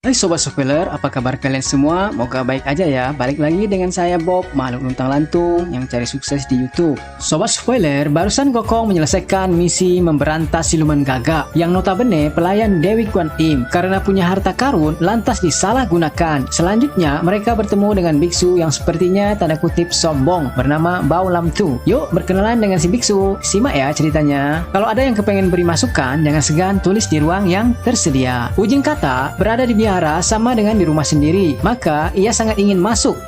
Hai Sobat Spoiler, apa kabar kalian semua? Moga baik aja ya. Balik lagi dengan saya Bob, makhluk luntang lantung yang cari sukses di YouTube. Sobat Spoiler, barusan Gokong menyelesaikan misi memberantas siluman gagak yang notabene pelayan Dewi Kuan Im karena punya harta karun lantas disalahgunakan. Selanjutnya mereka bertemu dengan biksu yang sepertinya tanda kutip sombong bernama Bao Lam Tu. Yuk berkenalan dengan si biksu. Simak ya ceritanya. Kalau ada yang kepengen beri masukan, jangan segan tulis di ruang yang tersedia. Ujung kata berada di sama dengan di rumah sendiri, maka ia sangat ingin masuk.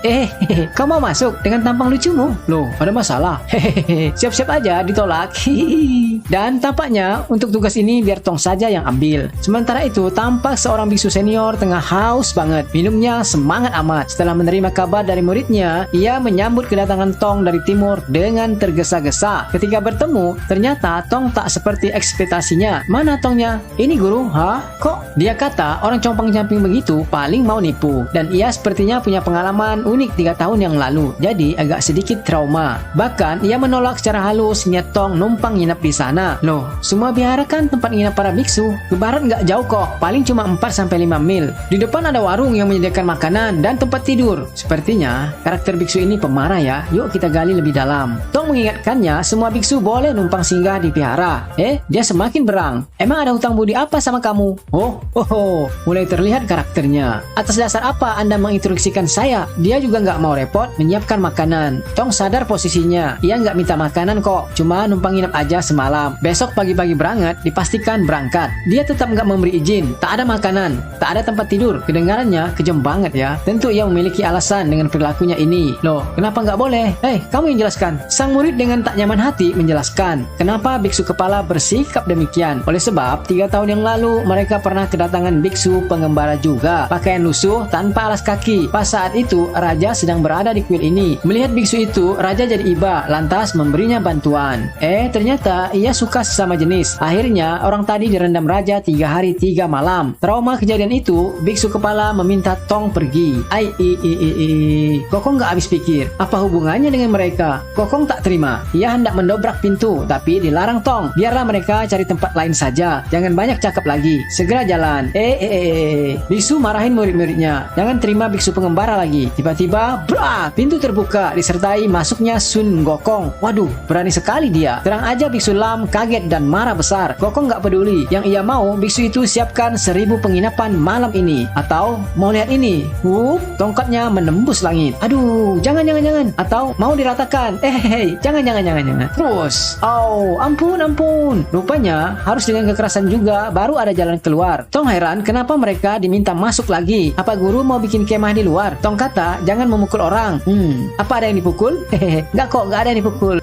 Kau mau masuk dengan tampang lucumu? Loh, ada masalah? Siap-siap aja ditolak. Dan tampaknya untuk tugas ini biar Tong saja yang ambil. Sementara itu tampak seorang biksu senior tengah haus banget. Minumnya semangat amat. Setelah menerima kabar dari muridnya, ia menyambut kedatangan Tong dari timur dengan tergesa-gesa. Ketika bertemu, ternyata Tong tak seperti ekspektasinya. Mana Tongnya? Ini guru? Hah? Kok? Dia kata orang compang-camping begitu paling mau nipu, dan ia sepertinya punya pengalaman unik 3 tahun yang lalu, jadi agak sedikit trauma. Bahkan ia menolak secara halus niat Tong numpang nginap di sana. Loh, semua biara kan tempat nginap para biksu. Ke barat nggak jauh kok, paling cuma 4-5 mil. Di depan ada warung yang menyediakan makanan dan tempat tidur. Sepertinya karakter biksu ini pemarah ya. Yuk kita gali lebih dalam. Tong mengingatkannya semua biksu boleh numpang singgah di vihara. Dia semakin berang. Emang ada hutang budi apa sama kamu? Mulai terlihat karakternya. Atas dasar apa Anda menginstruksikan saya? Dia juga nggak mau repot menyiapkan makanan. Tong sadar posisinya. Ia nggak minta makanan kok, cuma numpang nginep aja semalam. Besok pagi-pagi berangkat, dipastikan berangkat. Dia tetap nggak memberi izin. Tak ada makanan, tak ada tempat tidur. Kedengarannya kejam banget ya. Tentu ia memiliki alasan dengan perilakunya ini. Loh, kenapa nggak boleh? Kamu yang jelaskan. Sang murid dengan tak nyaman hati menjelaskan kenapa biksu kepala bersikap demikian. Oleh sebab 3 tahun yang lalu mereka pernah kedatangan biksu pengembara juga, pakaian lusuh tanpa alas kaki. Pas saat itu raja sedang berada di kuil ini. Melihat biksu itu, raja jadi iba, lantas memberinya bantuan. Ternyata ia suka sesama jenis. Akhirnya orang tadi direndam raja 3 hari 3 malam. Trauma kejadian itu, biksu kepala meminta Tong pergi. Kokong nggak habis pikir apa hubungannya dengan mereka. Kokong tak terima. Ia hendak mendobrak pintu, tapi dilarang Tong. Biarlah mereka cari tempat lain saja. Jangan banyak cakap lagi. Segera jalan. Biksu marahin murid-muridnya. Jangan terima biksu pengembara lagi. Tiba-tiba, pintu terbuka disertai masuknya Sun Gokong. Waduh, berani sekali dia. Terang aja biksu Lam kaget dan marah besar. Gokong nggak peduli. Yang ia mau, biksu itu siapkan 1000 penginapan malam ini. Atau mau lihat ini? Tongkatnya menembus langit. Aduh, jangan. Atau mau diratakan? Jangan. Terus, ampun. Rupanya harus dengan kekerasan juga baru ada jalan keluar. Tong heran kenapa mereka diminta masuk lagi. Apa guru mau bikin kemah di luar? Tong kata jangan memukul orang. Apa ada yang dipukul? Nggak ada yang dipukul.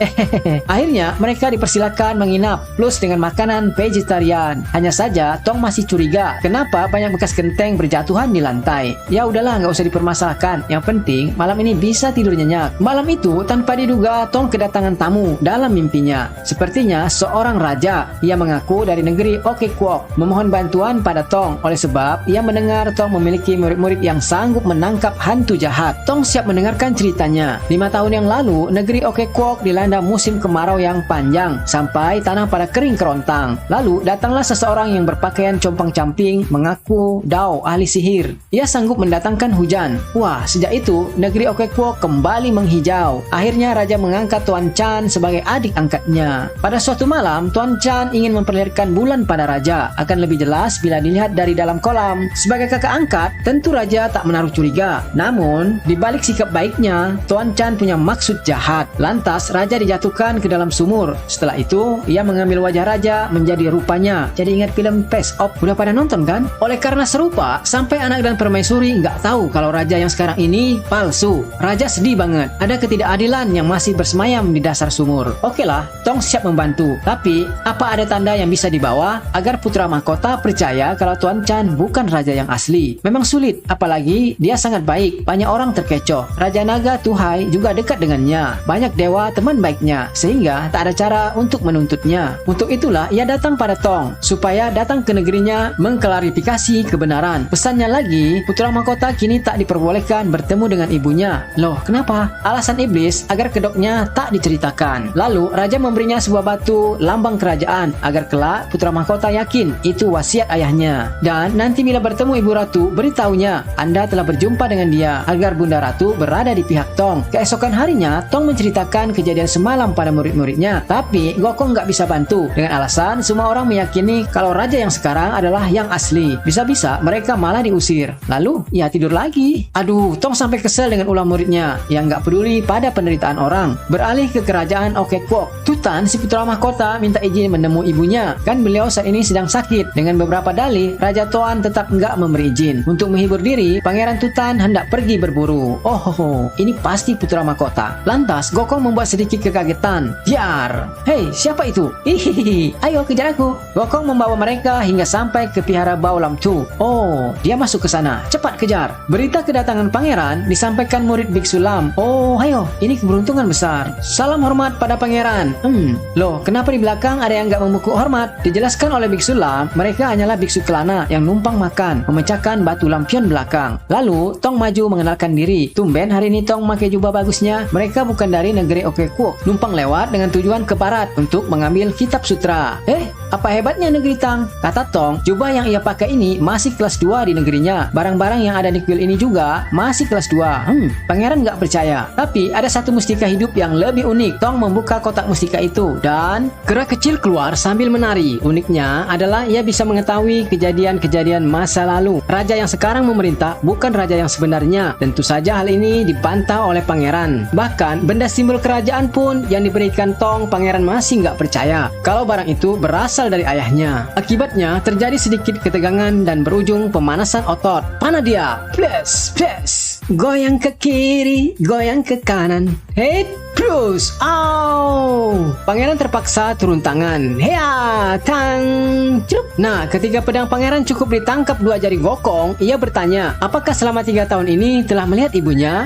Akhirnya mereka dipersilakan menginap plus dengan makanan vegetarian. Hanya saja Tong masih curiga kenapa banyak bekas genteng berjatuhan di lantai. Ya udahlah, nggak usah dipermasalahkan. Yang penting malam ini bisa tidur nyenyak. Malam itu tanpa diduga Tong kedatangan tamu dalam mimpinya. Sepertinya seorang raja. Ia mengaku dari negeri Okekwok, memohon bantuan pada Tong. Oleh sebab ia mendengar Tong memiliki murid-murid yang sanggup menangkap hantu jahat. Tong siap mendengarkan ceritanya. 5 tahun yang lalu, negeri Okekwok dilanda musim kemarau yang panjang sampai tanah pada kering kerontang. Lalu datanglah seseorang yang berpakaian compang-camping mengaku Dao, ahli sihir. Ia sanggup mendatangkan hujan. Wah, sejak itu negeri Okekwok kembali menghijau. Akhirnya raja mengangkat Tuan Chan sebagai adik angkatnya. Pada suatu malam, Tuan Chan ingin memperlihatkan bulan pada raja. Akan lebih jelas bila dilihat dari dalam kolam. Sebagai kakak angkat, tentu raja tak menaruh curiga. Namun, di balik sikap baiknya, Tuan Chan punya maksud jahat. Lantas, raja dijatuhkan ke dalam sumur. Setelah itu, ia mengambil wajah raja menjadi rupanya. Jadi ingat film Face Off? Udah pada nonton kan? Oleh karena serupa, sampai anak dan permaisuri nggak tahu kalau raja yang sekarang ini palsu. Raja sedih banget. Ada ketidakadilan yang masih bersemayam di dasar sumur. Oke lah, Tong siap membantu. Tapi, apa ada tanda yang bisa dibawa agar putra mahkota percaya kalau Tuan Chan bukan raja yang asli? Memang sulit, apalagi dia sangat baik. Banyak orang terkecoh. Raja Naga Tuhai juga dekat dengannya. Banyak dewa teman baiknya, sehingga tak ada cara untuk menuntutnya. Untuk itulah ia datang pada Tong, supaya datang ke negerinya mengklarifikasi kebenaran. Pesannya lagi, putra mahkota kini tak diperbolehkan bertemu dengan ibunya. Loh, kenapa? Alasan iblis agar kedoknya tak diceritakan. Lalu raja memberinya sebuah batu lambang kerajaan agar kelak putra mahkota yakin itu wasiat ayahnya. Dan nanti bila bertemu ketemu Ibu Ratu, beritahunya Anda telah berjumpa dengan dia agar Bunda Ratu berada di pihak Tong. Keesokan harinya, Tong menceritakan kejadian semalam pada murid-muridnya, tapi Gokong nggak bisa bantu dengan alasan semua orang meyakini kalau raja yang sekarang adalah yang asli. Bisa-bisa mereka malah diusir. Lalu, ia tidur lagi. Aduh, Tong sampai kesel dengan ulah muridnya yang nggak peduli pada penderitaan orang. Beralih ke kerajaan Okekwok. Tutan, si putra mahkota, minta izin menemui ibunya. Kan beliau saat ini sedang sakit. Dengan beberapa dalih, Raja Toan tetap nggak memberi izin. Untuk menghibur diri, Pangeran Tutan hendak pergi berburu. Oh, ini pasti putra mahkota. Lantas, Gokong membuat sedikit kekagetan. Diar! Hei, siapa itu? Hihihi, ayo kejar aku. Gokong membawa mereka hingga sampai ke Pihara Baolam Tu. Oh, dia masuk ke sana. Cepat kejar. Berita kedatangan pangeran disampaikan murid Biksu Lam. Oh, ayo, ini keberuntungan besar. Salam hormat pada pangeran. Loh, kenapa di belakang ada yang nggak memukul hormat? Dijelaskan oleh Biksu Lam, mereka hanyalah biksu kelana yang numpang makan, memecahkan batu lampion belakang. Lalu, Tong maju mengenalkan diri. Tumben hari ini Tong pakai jubah bagusnya. Mereka bukan dari negeri Okekwok, numpang lewat dengan tujuan ke barat untuk mengambil kitab sutra. Apa hebatnya negeri Tang? Kata Tong, jubah yang ia pakai ini masih kelas 2 di negerinya. Barang-barang yang ada di kuil ini juga masih kelas 2. Pangeran nggak percaya. Tapi ada satu mustika hidup yang lebih unik. Tong membuka kotak mustika itu dan kera kecil keluar sambil menari. Uniknya adalah ia bisa mengetahui kejadian-kejadian masa lalu. Raja yang sekarang memerintah bukan raja yang sebenarnya. Tentu saja hal ini dipantau oleh pangeran. Bahkan benda simbol kerajaan pun yang diberikan Tong, pangeran masih nggak percaya kalau barang itu berasal dari ayahnya. Akibatnya terjadi sedikit ketegangan dan berujung pemanasan otot. Mana dia? Plus. Goyang ke kiri, goyang ke kanan. Hei, plus. Au! Pangeran terpaksa turun tangan. Hea, tang, celup. Nah, ketika pedang pangeran cukup ditangkap 2 jari Gokong, ia bertanya, apakah selama 3 tahun ini telah melihat ibunya?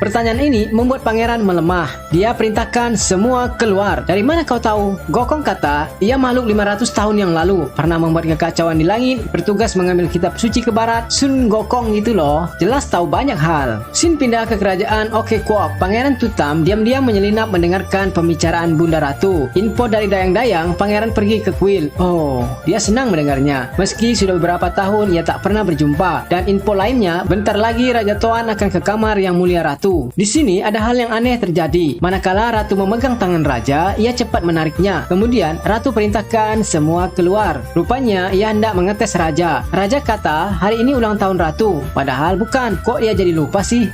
Pertanyaan ini membuat pangeran melemah. Dia perintahkan semua keluar. Dari mana kau tahu? Gokong kata, ia makhluk 500 tahun yang lalu pernah membuat kekacauan di langit, bertugas mengambil kitab suci ke barat. Sun Gokong gitu loh. Jelas tahu banyak hal. Sin pindah ke kerajaan Okekwok. Pangeran Tutam diam-diam menyelinap mendengarkan pembicaraan Bunda Ratu. Info dari dayang-dayang, pangeran pergi ke kuil. Oh, dia senang mendengarnya. Meski sudah beberapa tahun ia tak pernah berjumpa. Dan info lainnya, bentar lagi Raja Toan akan ke kamar Yang Mulia Ratu. Di sini ada hal yang aneh terjadi. Manakala Ratu memegang tangan raja, ia cepat menariknya. Kemudian Ratu perintahkan semua keluar. Rupanya ia hendak mengetes raja. Raja kata, hari ini ulang tahun Ratu. Padahal bukan. Kok dia jadi lupa sih?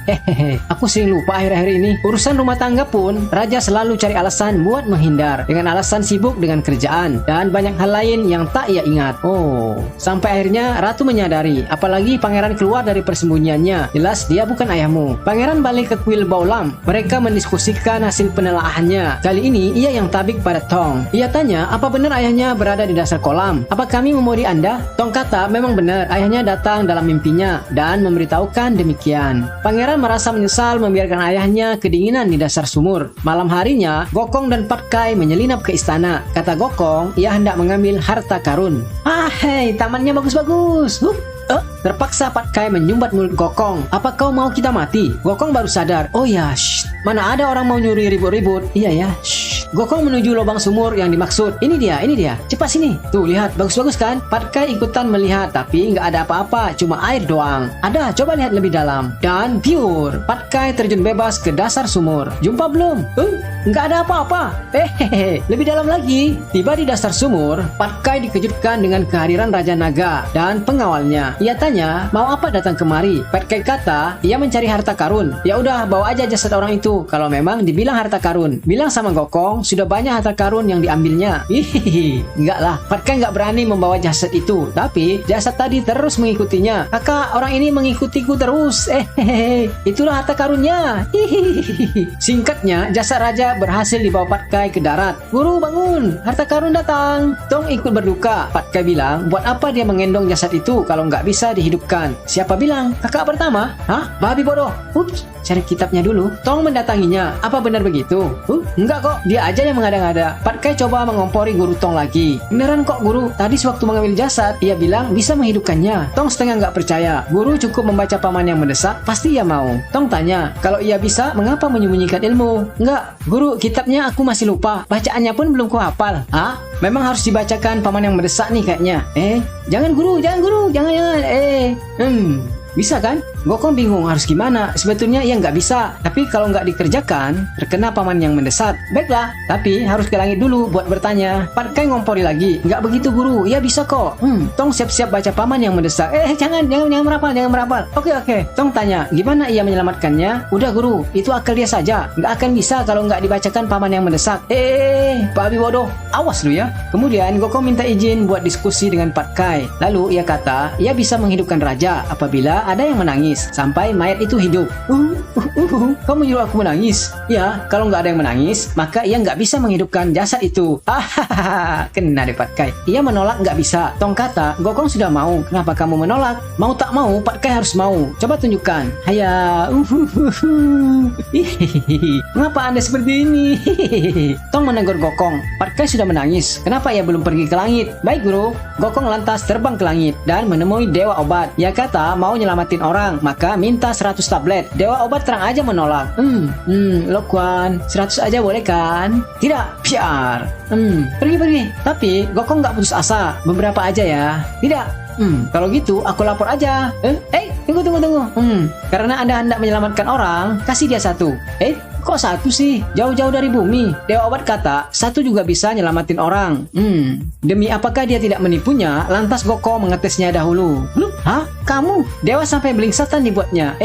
Aku sering lupa akhir-akhir ini. Urusan rumah tangga pun, raja selalu cari alasan buat menghindar. Dengan alasan sibuk dengan kerjaan dan banyak hal lain yang tak ia ingat. Oh, sampai akhirnya Ratu menyadari, apalagi pangeran keluar dari persembunyiannya. Jelas dia bukan ayahmu. Pangeran balik ke kuil Baolam. Mereka mendiskusikan hasil penelaahannya. Kali ini ia yang tabik pada Tong. Ia tanya, apa benar ayahnya berada di dasar kolam? Apa kami memodi Anda? Tong kata, memang benar. Ayahnya datang dalam mimpinya dan memberitahukan demikian. Pangeran merasa menyesal membiarkan ayahnya kedinginan di dasar sumur. Malam harinya, Gokong dan Patkai menyelinap ke istana. Kata Gokong, ia hendak mengambil harta karun. Hei, tamannya bagus-bagus. Terpaksa Patkai menyumbat mulut Gokong. Apa kau mau kita mati? Gokong baru sadar. Oh ya, mana ada orang mau nyuri ribut-ribut. Iya ya, Gokong menuju lubang sumur yang dimaksud. Ini dia. Cepat sini. Tuh, lihat. Bagus-bagus kan? Patkai ikutan melihat, tapi nggak ada apa-apa. Cuma air doang. Ada, coba lihat lebih dalam. Dan pure. Patkai terjun bebas ke dasar sumur. Jumpa belum? Nggak ada apa-apa. Lebih dalam lagi. Tiba di dasar sumur, Patkai dikejutkan dengan kehadiran Raja Naga dan pengawalnya. Ia tanya, mau apa datang kemari? Patkai kata, ia mencari harta karun. Ya udah, bawa aja jasad orang itu. Kalau memang dibilang harta karun. Bilang sama Gokong, sudah banyak harta karun yang diambilnya. Enggak lah, Patkai nggak berani membawa jasad itu. Tapi jasad tadi terus mengikutinya. Kakak, orang ini mengikutiku terus. Itulah harta karunnya. Singkatnya, jasad raja berhasil dibawa Patkai ke darat. Guru, bangun, harta karun datang. Tong ikut berduka. Patkai bilang, buat apa dia mengendong jasad itu kalau nggak bisa dihidupkan? Siapa bilang? Kakak pertama? Hah? Babi bodoh. Ups, cari kitabnya dulu. Tong mendatanginya. Apa benar begitu? Enggak kok, dia aja yang mengada-ngada. Pat Kai coba mengompori guru Tong lagi. Beneran kok guru, tadi sewaktu mengambil jasad, ia bilang bisa menghidupkannya. Tong setengah nggak percaya. Guru cukup membaca paman yang mendesak, pasti ia mau. Tong tanya, kalau ia bisa, mengapa menyembunyikan ilmu? Enggak, guru, kitabnya aku masih lupa. Bacaannya pun belum kuhafal. Hah? Memang harus dibacakan paman yang mendesak nih kayaknya. Jangan guru, jangan. Bisa kan? Gokong bingung harus gimana. Sebetulnya ia nggak bisa, tapi kalau nggak dikerjakan, terkena paman yang mendesak. Baiklah, tapi harus ke langit dulu buat bertanya. Pat Kai ngompori lagi. Nggak begitu guru, ia bisa kok. Tong siap-siap baca paman yang mendesak. Jangan merapal. Oke. Tong tanya, gimana ia menyelamatkannya? Udah guru, itu akal dia saja. Nggak akan bisa kalau nggak dibacakan paman yang mendesak. Pak Abi bodoh, awas lu ya. Kemudian Gokong minta izin buat diskusi dengan Pat Kai. Lalu ia kata, ia bisa menghidupkan raja apabila ada yang menangis sampai mayat itu hidup. Kamu nyuruh aku menangis? Ya, kalau nggak ada yang menangis, maka ia nggak bisa menghidupkan jasad itu. Kena deh Pat Kai. Ia menolak nggak bisa. Tong kata, Gokong sudah mau. Kenapa kamu menolak? Mau tak mau, Pat Kai harus mau. Coba tunjukkan. Haya. Mengapa Anda seperti ini? Tong menegur Gokong. Pat Kai sudah menangis. Kenapa ia belum pergi ke langit? Baik guru. Gokong lantas terbang ke langit dan menemui Dewa Obat. Ia kata mau nyelamatin orang, maka minta 100 tablet. Dewa Obat terang aja menolak. Lo Kwan, 100 aja boleh kan? Tidak, piar. Pergi. Tapi Gokong nggak putus asa. Beberapa aja ya. Tidak. Kalau gitu aku lapor aja. Tunggu. Karena Anda hendak menyelamatkan orang, kasih dia 1. Kok 1 sih? Jauh-jauh dari bumi. Dewa Obat kata, 1 juga bisa nyelamatin orang. Demi apakah dia tidak menipunya, lantas Gokong mengetesnya dahulu. Hah? Kamu? Dewa sampai belingsatan dibuatnya.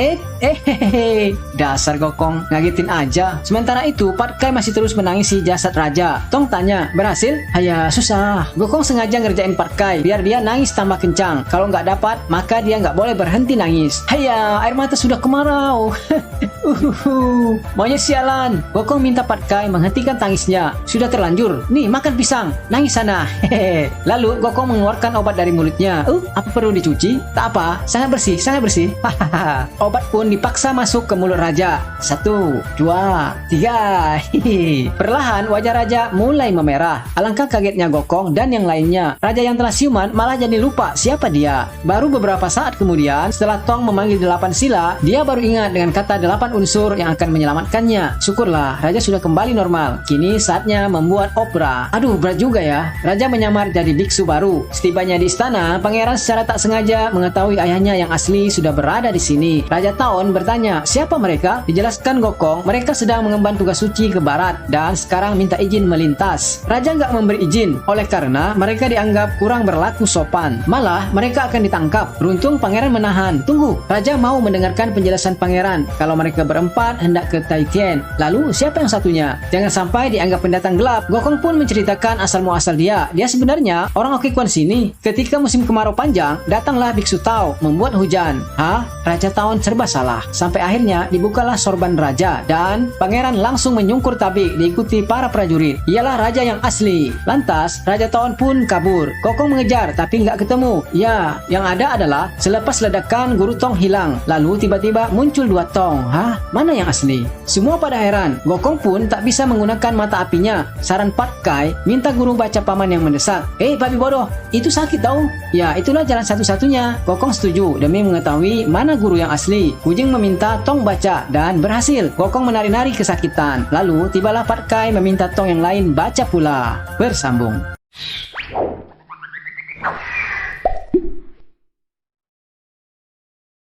Dasar Gokong, ngagetin aja. Sementara itu, Pat Kai masih terus menangisi jasad raja. Tong tanya, berhasil? Haya, susah. Gokong sengaja ngerjain Pat Kai, biar dia nangis tambah kencang. Kalau nggak dapat, maka dia nggak boleh berhenti nangis. Haya, air mata sudah kemarau. Maunya sialan. Gokong minta Pat Kai menghentikan tangisnya. Sudah terlanjur. Nih, makan pisang. Nangis sana. Lalu Gokong mengeluarkan obat dari mulutnya. Apa perlu dicuci? Tak apa, sangat bersih. Obat pun dipaksa masuk ke mulut raja. 1, 2, 3. Perlahan wajah raja mulai memerah. Alangkah kagetnya Gokong dan yang lainnya. Raja yang telah siuman malah jadi lupa siapa dia. Baru beberapa saat kemudian, setelah Tong memanggil 8 sila, dia baru ingat dengan kata 8 unsur yang akan menyelamatkannya. Syukurlah, raja sudah kembali normal. Kini saatnya membuat opera. Aduh, berat juga ya. Raja menyamar jadi biksu baru. Setibanya di istana, pangeran secara tak sengaja mengetahui ayahnya yang asli sudah berada di sini. Raja Taon bertanya, siapa mereka? Dijelaskan Gokong, mereka sedang mengemban tugas suci ke barat dan sekarang minta izin melintas. Raja nggak memberi izin, oleh karena mereka dianggap kurang berlaku sopan. Malah, mereka akan ditangkap. Beruntung pangeran menahan. Tunggu, raja mau mendengarkan penjelasan pangeran. Kalau mereka berempat hendak ke Taikien. Lalu, siapa yang satunya? Jangan sampai dianggap pendatang gelap. Gokong pun menceritakan asal-muasal dia. Dia sebenarnya orang Okikuan sini. Ketika musim kemarau panjang, datanglah biksu Tao membuat hujan. Raja Taon serba salah. Sampai akhirnya dibukalah sorban raja dan pangeran langsung menyungkur tabik diikuti para prajurit. Ialah raja yang asli. Lantas Raja Taon pun kabur. Gokong mengejar tapi nggak ketemu. Ya, yang ada adalah selepas ledakan guru Tong hilang. Lalu tiba-tiba muncul 2 Tong. Mana yang asli? Semua pada heran. Gokong pun tak bisa menggunakan mata apinya. Saran Pat Kai minta guru baca paman yang mendesak. Babi bodoh, itu sakit tau. Ya, itulah jalan satu-satunya. Gokong setuju demi mengetahui mana guru yang asli. Kujing meminta Tong baca dan berhasil. Gokong menari-nari kesakitan. Lalu tibalah Pat Kai meminta Tong yang lain baca pula. Bersambung.